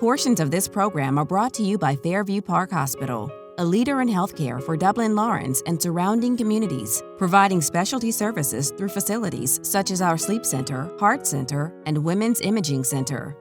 Portions of this program are brought to you by Fairview Park Hospital, a leader in healthcare for Dublin Lawrence and surrounding communities, providing specialty services through facilities such as our Sleep Center, Heart Center, and Women's Imaging Center.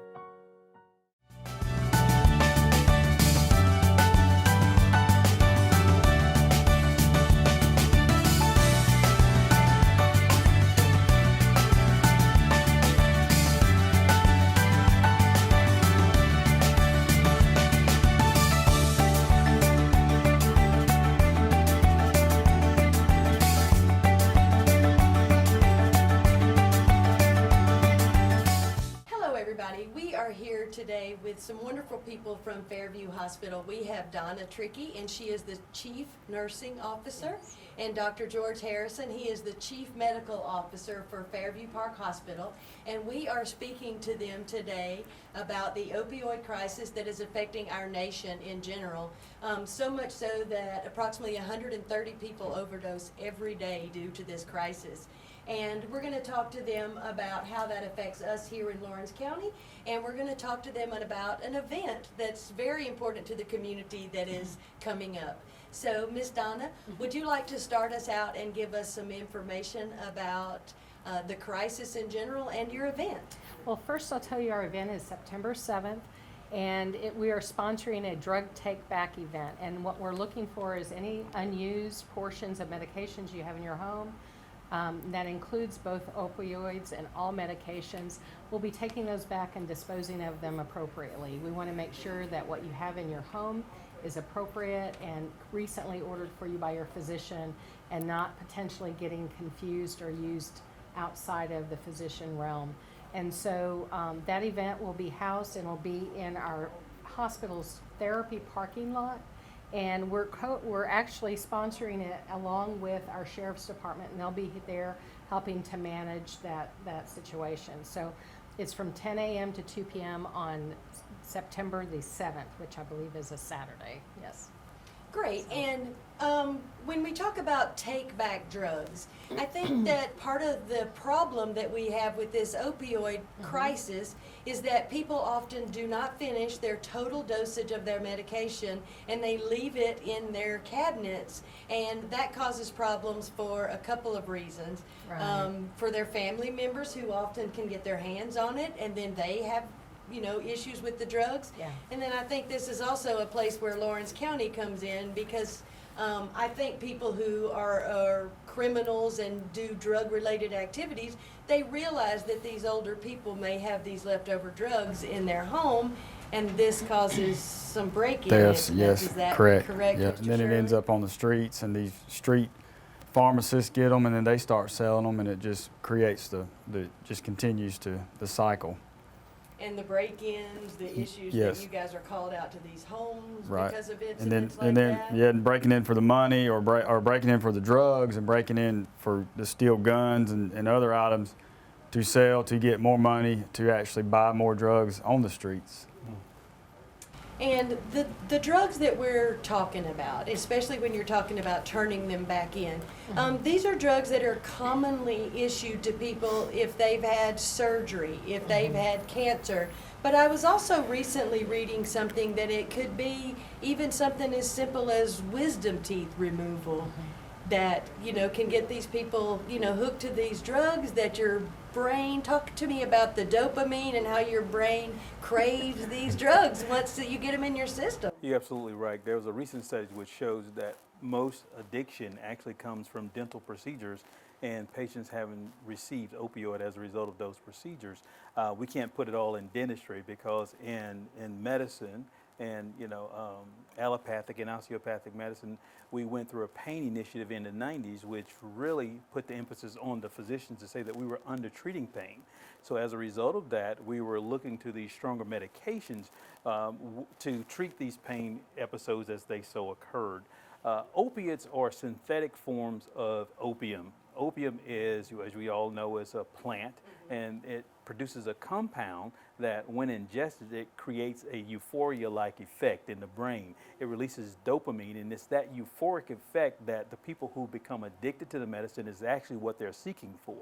We are here today with some wonderful people from Fairview Hospital. We have Donna Trickey, and she is the Chief Nursing Officer, and Dr. George Harrison, he is the Chief Medical Officer for Fairview Park Hospital, and we are speaking to them today about the opioid crisis that is affecting our nation in general, so much so that approximately 130 people overdose every day due to this crisis. And we're going to talk to them about how that affects us here in Lawrence County, and we're going to talk to them about an event that's very important to the community that is coming up. So, Ms. Donna, would you like to start us out and give us some information about the crisis in general and your event? Well, first I'll tell you our event is September 7th, and we are sponsoring a drug take-back event. And what we're looking for is any unused portions of medications you have in your home. That includes both opioids and all medications. We'll be taking those back and disposing of them appropriately. We want to make sure that what you have in your home is appropriate and recently ordered for you by your physician, and not potentially getting confused or used outside of the physician realm. And so that event will be housed and will be in our hospital's therapy parking lot. And we're actually sponsoring it along with our Sheriff's Department, and they'll be there helping to manage that situation. So it's from 10 a.m. to 2 p.m. on September the 7th, which I believe is a Saturday. Yes. Great. And when we talk about take-back drugs, I think that part of the problem that we have with this opioid crisis is that people often do not finish their total dosage of their medication, and they leave it in their cabinets, and that causes problems for a couple of reasons. Right. For their family members who often can get their hands on it, and then they have issues with the drugs. Yeah. And then I think this is also a place where Lawrence County comes in, because I think people who are criminals and do drug-related activities, they realize that these older people may have these leftover drugs in their home, and this causes some break-in. Yes, Is that correct. correct, Yeah. Mr. And then it ends Shirley? up on the streets, and these street pharmacists get them, and then they start selling them, and it just creates just continues to the cycle. And the break-ins, the issues Yes. that you guys are called out to these homes Right. because of And incidents then that? yeah, and breaking in for the money, or breaking in for the drugs, and breaking in for the steal guns and other items to sell, to get more money, to actually buy more drugs on the streets. And the drugs that we're talking about, especially when you're talking about turning them back in, these are drugs that are commonly issued to people if they've had surgery, if they've had cancer. But I was also recently reading something that it could be even something as simple as wisdom teeth removal that, can get these people, hooked to these drugs, that your brain, talk to me about the dopamine and how your brain craves these drugs once that you get them in your system. You're absolutely right. There was a recent study which shows that most addiction actually comes from dental procedures, and patients haven't received opioid as a result of those procedures. We can't put it all in dentistry, because in medicine and allopathic and osteopathic medicine, we went through a pain initiative in the 90s, which really put the emphasis on the physicians to say that we were under-treating pain. So as a result of that, we were looking to these stronger medications to treat these pain episodes as they so occurred. Opiates are synthetic forms of opium. Opium is, as we all know, is a plant, and it produces a compound that when ingested, it creates a euphoria-like effect in the brain. It releases dopamine, and it's that euphoric effect that the people who become addicted to the medicine is actually what they're seeking for.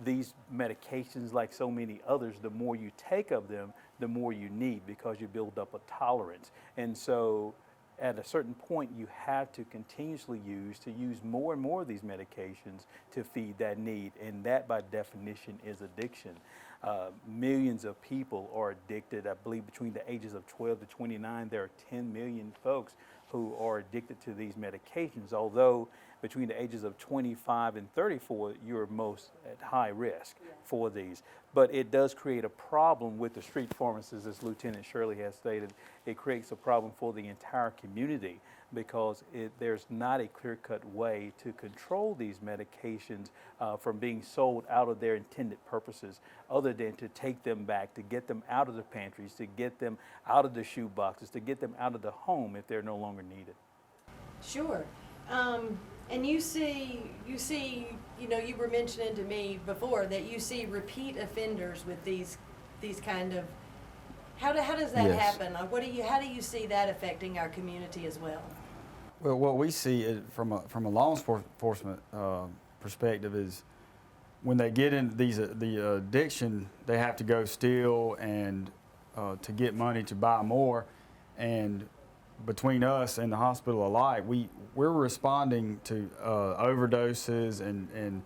These medications, like so many others, the more you take of them, the more you need, because you build up a tolerance. And so at a certain point, you have to continuously use more and more of these medications to feed that need, and that by definition is addiction. Millions of people are addicted. I believe between the ages of 12 to 29, there are 10 million folks who are addicted to these medications, although between the ages of 25 and 34, you're most at high risk for these. But it does create a problem with the street pharmacists, as Lieutenant Shirley has stated. It creates a problem for the entire community because there's not a clear-cut way to control these medications from being sold out of their intended purposes, other than to take them back, to get them out of the pantries, to get them out of the shoe boxes, to get them out of the home if they're no longer needed. Sure. And you see, you were mentioning to me before that you see repeat offenders with these kind of. How does that Yes. happen? How do you see that affecting our community as well? Well, what we see is from a law enforcement perspective is when they get into the addiction, they have to go steal and to get money to buy more, and between us and the hospital alike, we're responding to overdoses and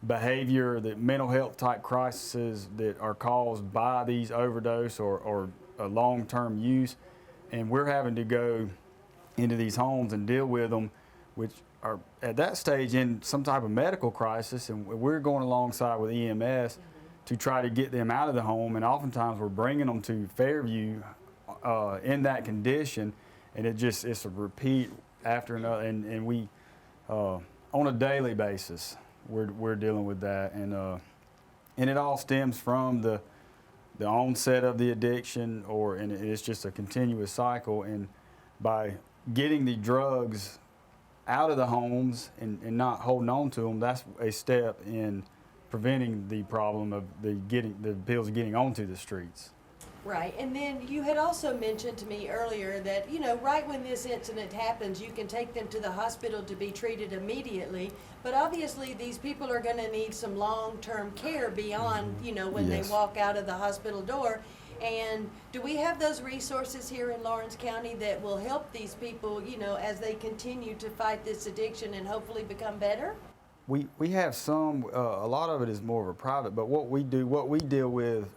behavior, that mental health type crises that are caused by these overdose or long-term use, and we're having to go into these homes and deal with them, which are at that stage in some type of medical crisis, and we're going alongside with EMS to try to get them out of the home, and oftentimes we're bringing them to Fairview in that condition, and it's a repeat after another, and we on a daily basis we're dealing with that, and it all stems from the onset of the addiction, and it's just a continuous cycle, and by getting the drugs out of the homes and not holding on to them, that's a step in preventing the problem of the pills getting onto the streets. Right, and then you had also mentioned to me earlier that, right when this incident happens, you can take them to the hospital to be treated immediately, but obviously these people are going to need some long-term care beyond, when Yes. they walk out of the hospital door. And do we have those resources here in Lawrence County that will help these people, as they continue to fight this addiction and hopefully become better? We have some, a lot of it is more of a private, but what we deal with,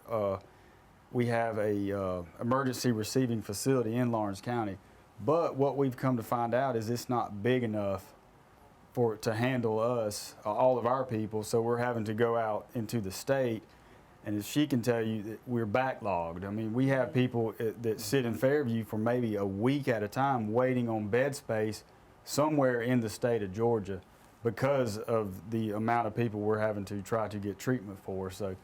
we have a emergency receiving facility in Lawrence County, but what we've come to find out is it's not big enough to handle us, all of our people, so we're having to go out into the state, and as she can tell you, that we're backlogged. I mean, we have people that sit in Fairview for maybe a week at a time waiting on bed space somewhere in the state of Georgia because of the amount of people we're having to try to get treatment for. So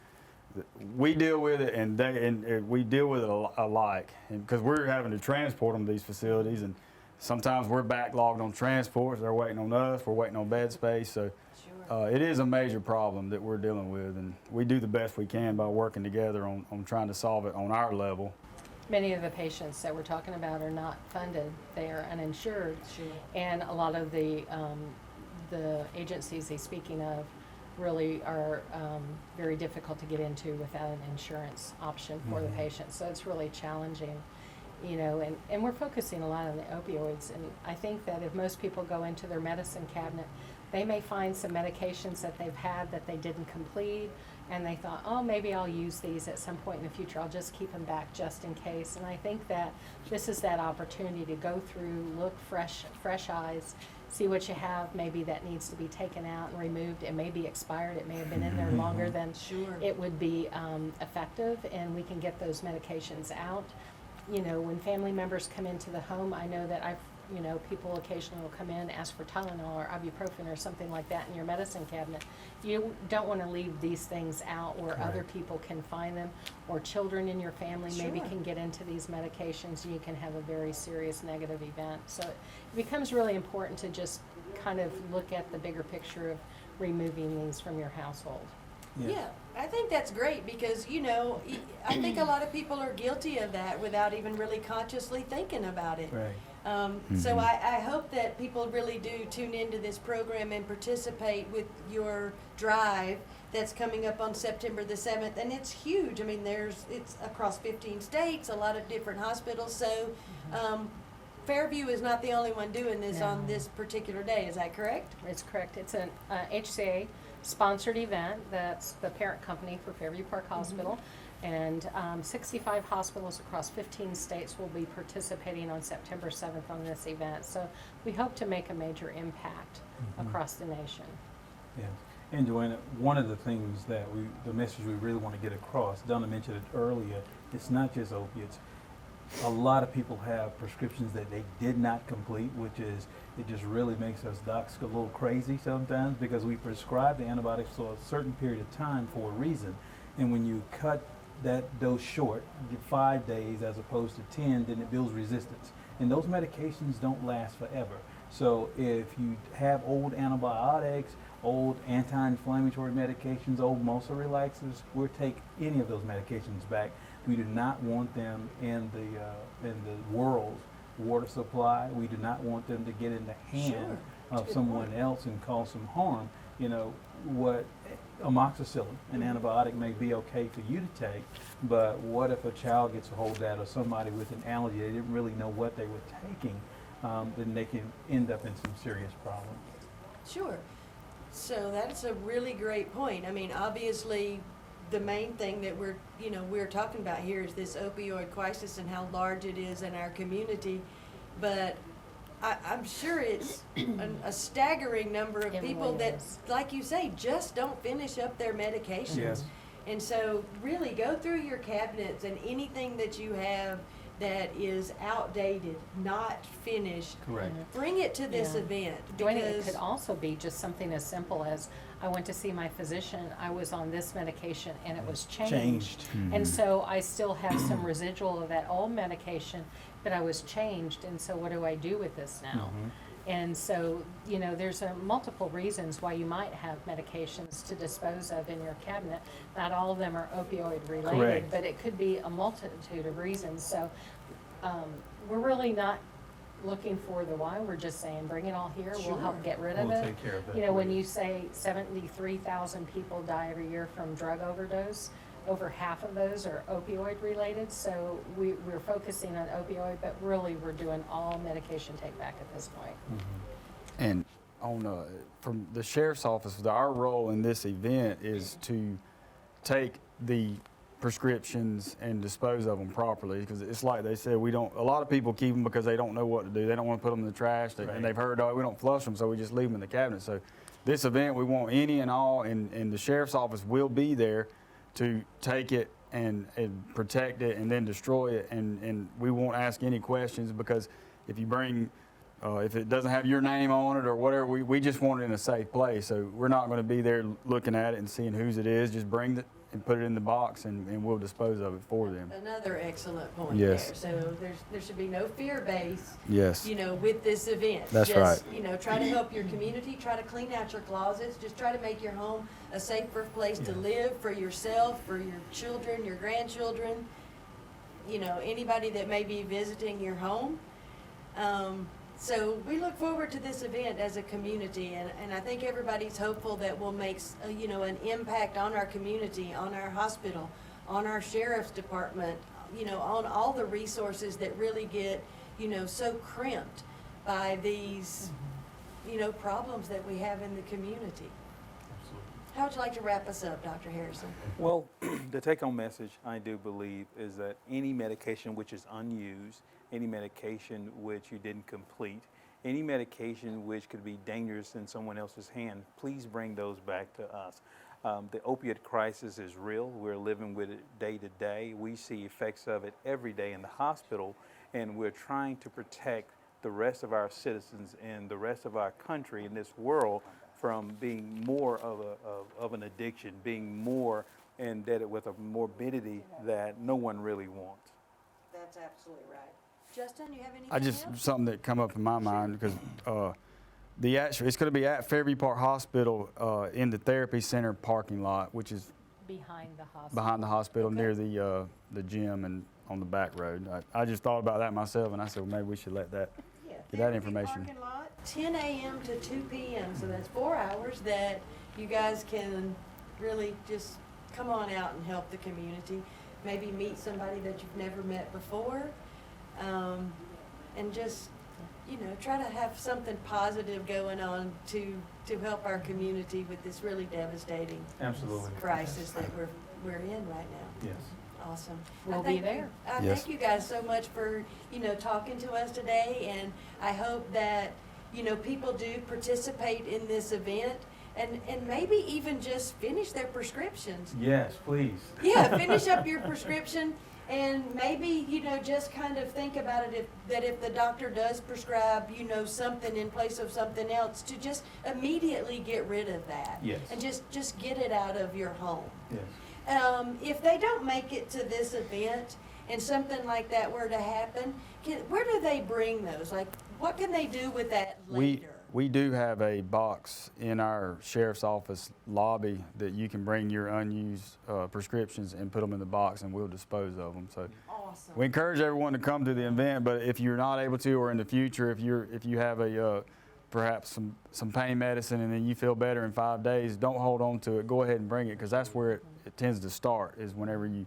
we deal with it, and we deal with it alike, because we're having to transport them to these facilities, and sometimes we're backlogged on transports. They're waiting on us. We're waiting on bed space. So it is a major problem that we're dealing with, and we do the best we can by working together on trying to solve it on our level. Many of the patients that we're talking about are not funded. They are uninsured. Sure. And a lot of the agencies he's speaking of really are very difficult to get into without an insurance option for the patient. So it's really challenging, and we're focusing a lot on the opioids. And I think that if most people go into their medicine cabinet, they may find some medications that they've had that they didn't complete, and they thought, oh, maybe I'll use these at some point in the future. I'll just keep them back just in case. And I think that this is that opportunity to go through, look fresh eyes, see what you have maybe that needs to be taken out and removed. It may be expired. It may have been in there longer than it would be effective, and we can get those medications out. When family members come into the home, I know that people occasionally will come in, ask for Tylenol or ibuprofen or something like that in your medicine cabinet. You don't want to leave these things out where other people can find them, or children in your family maybe can get into these medications, and you can have a very serious negative event. So it becomes really important to just kind of look at the bigger picture of removing these from your household. Yeah, I think that's great because, I think a lot of people are guilty of that without even really consciously thinking about it. Right. So I hope that people really do tune into this program and participate with your drive that's coming up on September the 7th. And it's huge. I mean, it's across 15 states, a lot of different hospitals. So Fairview is not the only one doing this on this particular day. Is that correct? It's correct. It's an HCA sponsored event. That's the parent company for Fairview Park Hospital. And 65 hospitals across 15 states will be participating on September 7th on this event. So we hope to make a major impact across the nation. Yes. And Joanna, one of the things that the message we really want to get across, Donna mentioned it earlier, it's not just opiates. A lot of people have prescriptions that they did not complete, which is, it just really makes us docs a little crazy sometimes because we prescribe the antibiotics for a certain period of time for a reason. And when you cut that dose short, get 5 days as opposed to 10, then it builds resistance. And those medications don't last forever. So if you have old antibiotics, old anti-inflammatory medications, old muscle relaxers, we'll take any of those medications back. We do not want them in the world's water supply. We do not want them to get in the hand of someone else and cause some harm. What amoxicillin, an antibiotic, may be okay for you to take, but what if a child gets a hold of that or somebody with an allergy, they didn't really know what they were taking, then they can end up in some serious problems. Sure. So that's a really great point. I mean, obviously, the main thing that we're talking about here is this opioid crisis and how large it is in our community, but I'm sure it's a staggering number of people that, like you say, just don't finish up their medications. Yes. And so really go through your cabinets and anything that you have that is outdated, not finished, Correct. bring it to this event. Joanna, it could also be just something as simple as, I went to see my physician, I was on this medication and it was changed. And so I still have some residual of that old medication, but I was changed, and so what do I do with this now? And so, there's multiple reasons why you might have medications to dispose of in your cabinet. Not all of them are opioid related, Correct. but it could be a multitude of reasons. So we're really not looking for the why, we're just saying bring it all here, we'll help get rid of We'll it. take care of that. When you say 73,000 people die every year from drug overdose, over half of those are opioid related, so we're focusing on opioid, but really we're doing all medication take back at this point. And from the sheriff's office, our role in this event is to take the prescriptions and dispose of them properly, because it's like they said, a lot of people keep them because they don't know what to do. They don't want to put them in the trash, and they've heard, we don't flush them, so we just leave them in the cabinet. So this event, we want any and all, and the sheriff's office will be there to take it and protect it and then destroy it, and we won't ask any questions, because if you bring if it doesn't have your name on it or whatever, we just want it in a safe place. So we're not going to be there looking at it and seeing whose it is. Just bring it and put it in the box, and we'll dispose of it for them. Another excellent point Yes. there. So there should be no fear base, Yes. with this event. That's just, right. Try to help your community, try to clean out your closets, just try to make your home a safer place to live for yourself, for your children, your grandchildren, anybody that may be visiting your home. So we look forward to this event as a community, and I think everybody's hopeful that we'll make an impact on our community, on our hospital, on our sheriff's department, on all the resources that really get so crimped by these problems that we have in the community. How would you like to wrap us up, Dr. Harrison? Well, the take-home message, I do believe, is that any medication which is unused, any medication which you didn't complete, any medication which could be dangerous in someone else's hand, please bring those back to us. The opioid crisis is real. We're living with it day to day. We see effects of it every day in the hospital, and we're trying to protect the rest of our citizens and the rest of our country in this world from being more of an addiction, being more indebted with a morbidity that no one really wants. That's absolutely right. Justin, you have anything else? Something that come up in my mind, because It's going to be at Fairview Park Hospital in the therapy center parking lot, which is Behind the hospital. behind the hospital Okay. near the gym and on the back road. I just thought about that myself, and I said, well, maybe we should let that. Yeah, Get that Fairview information. Parking lot, 10 a.m. to 2 p.m., so that's 4 hours that you guys can really just come on out and help the community. Maybe meet somebody that you've never met before, and just, you know, try to have something positive going on to help our community with this really devastating Absolutely. crisis that we're in right now. Yes. Awesome. We'll I thank be there. I Yes. thank you guys so much for, you know, talking to us today, and I hope that, you know, people do participate in this event and maybe even just finish their prescriptions. Yes, please. Yeah, finish up your prescription, and maybe, you know, just kind of think about it, if the doctor does prescribe, you know, something in place of something else, to just immediately get rid of that. Yes. And just get it out of your home. Yes. If they don't make it to this event and something like that were to happen, where do they bring those? Like, what can they do with that later? We do have a box in our sheriff's office lobby that you can bring your unused prescriptions and put them in the box, and we'll dispose of them. So Awesome. we encourage everyone to come to the event, but if you're not able to, or in the future, if you have a perhaps some pain medicine and then you feel better in 5 days, don't hold on to it. Go ahead and bring it, because that's where it tends to start, is whenever you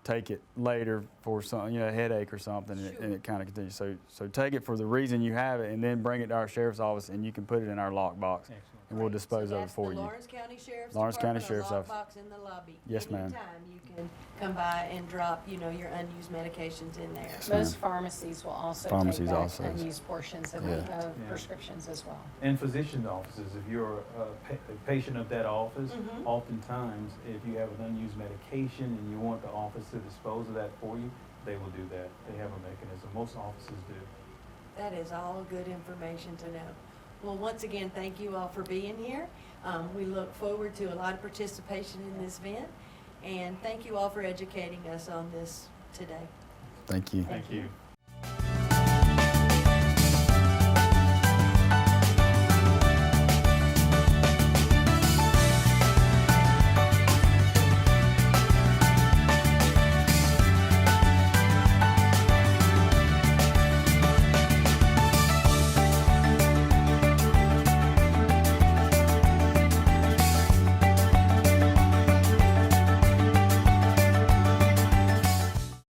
take it later for some, you know, a headache or something, and it kind of continues. So take it for the reason you have it, and then bring it to our sheriff's office, and you can put it in our lockbox, Excellent. and we'll Great. dispose So of it for that's the you. Lawrence County Sheriff's Lawrence County Department, Sheriff's a Office. lockbox in the lobby. Yes, ma'am. Anytime you can come by and drop, you know, your unused medications in there. Yes, ma'am. Most pharmacies will also Pharmacies take back also. unused portions of Yeah. of Yeah. prescriptions as well. And physician offices, if you're a patient of that office, Mhm. oftentimes, if you have an unused medication and you want the office to dispose of that for you, they will do that. They have a mechanism. Most offices do. That is all good information to know. Well, once again, thank you all for being here. We look forward to a lot of participation in this event, and thank you all for educating us on this today. Thank you. Thank you.